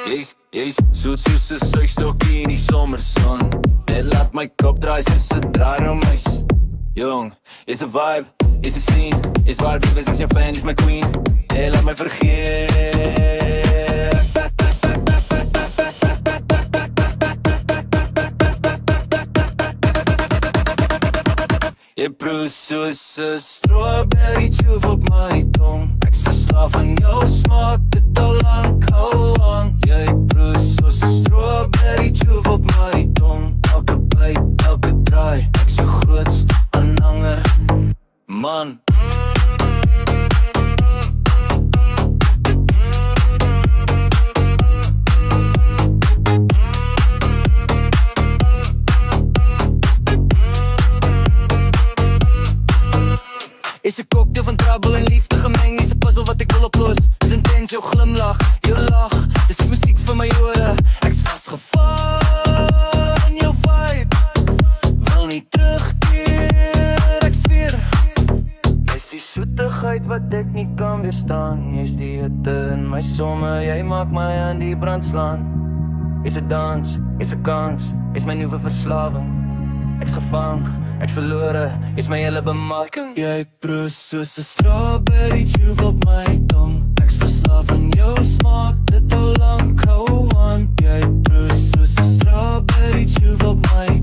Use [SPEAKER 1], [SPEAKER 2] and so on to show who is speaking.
[SPEAKER 1] Jy's soet soos 'n suigstokkie in die somerson. Net laat my kop draai soos 'n draairomuis. Jong, jy's 'n vibe, jy's 'n scene. Jy's waar wie is jou fan, jy's my queen. Net laat my vergeet. Jy proe soos 'n strawberry juice op my tong. Ek's verslaaf aan jou smaak, dit al lank hou aan. Jy proe soos 'n strawberry juice op my tong. Elke byt, elke draai, ek's jou grootste aanhanger, man. Is 'n cocktail van trouble en liefde gemeng. Is 'n puzzle wat ek wil oplos. Is intens jou glimlach, jou lach. Dis musiek vir my ore. Ek's vasgevang in jou vibe. Wil nie terugkeer, ek zweer. Jy's die soetigheid wat ek nie kan weerstaan. Jy's die hitte in my somme. Jy maak my aan die brand slaan. Is 'n dans, is 'n kans. Is my nuwe verslawing. Ek's gevang, ek's verlore, is my hele bemarking. Jy proe soos 'n strawberry juice op my tong. Ek's verslaaf aan jou smaak, dit al lank hou aan. Jy proe soos 'n strawberry juice op my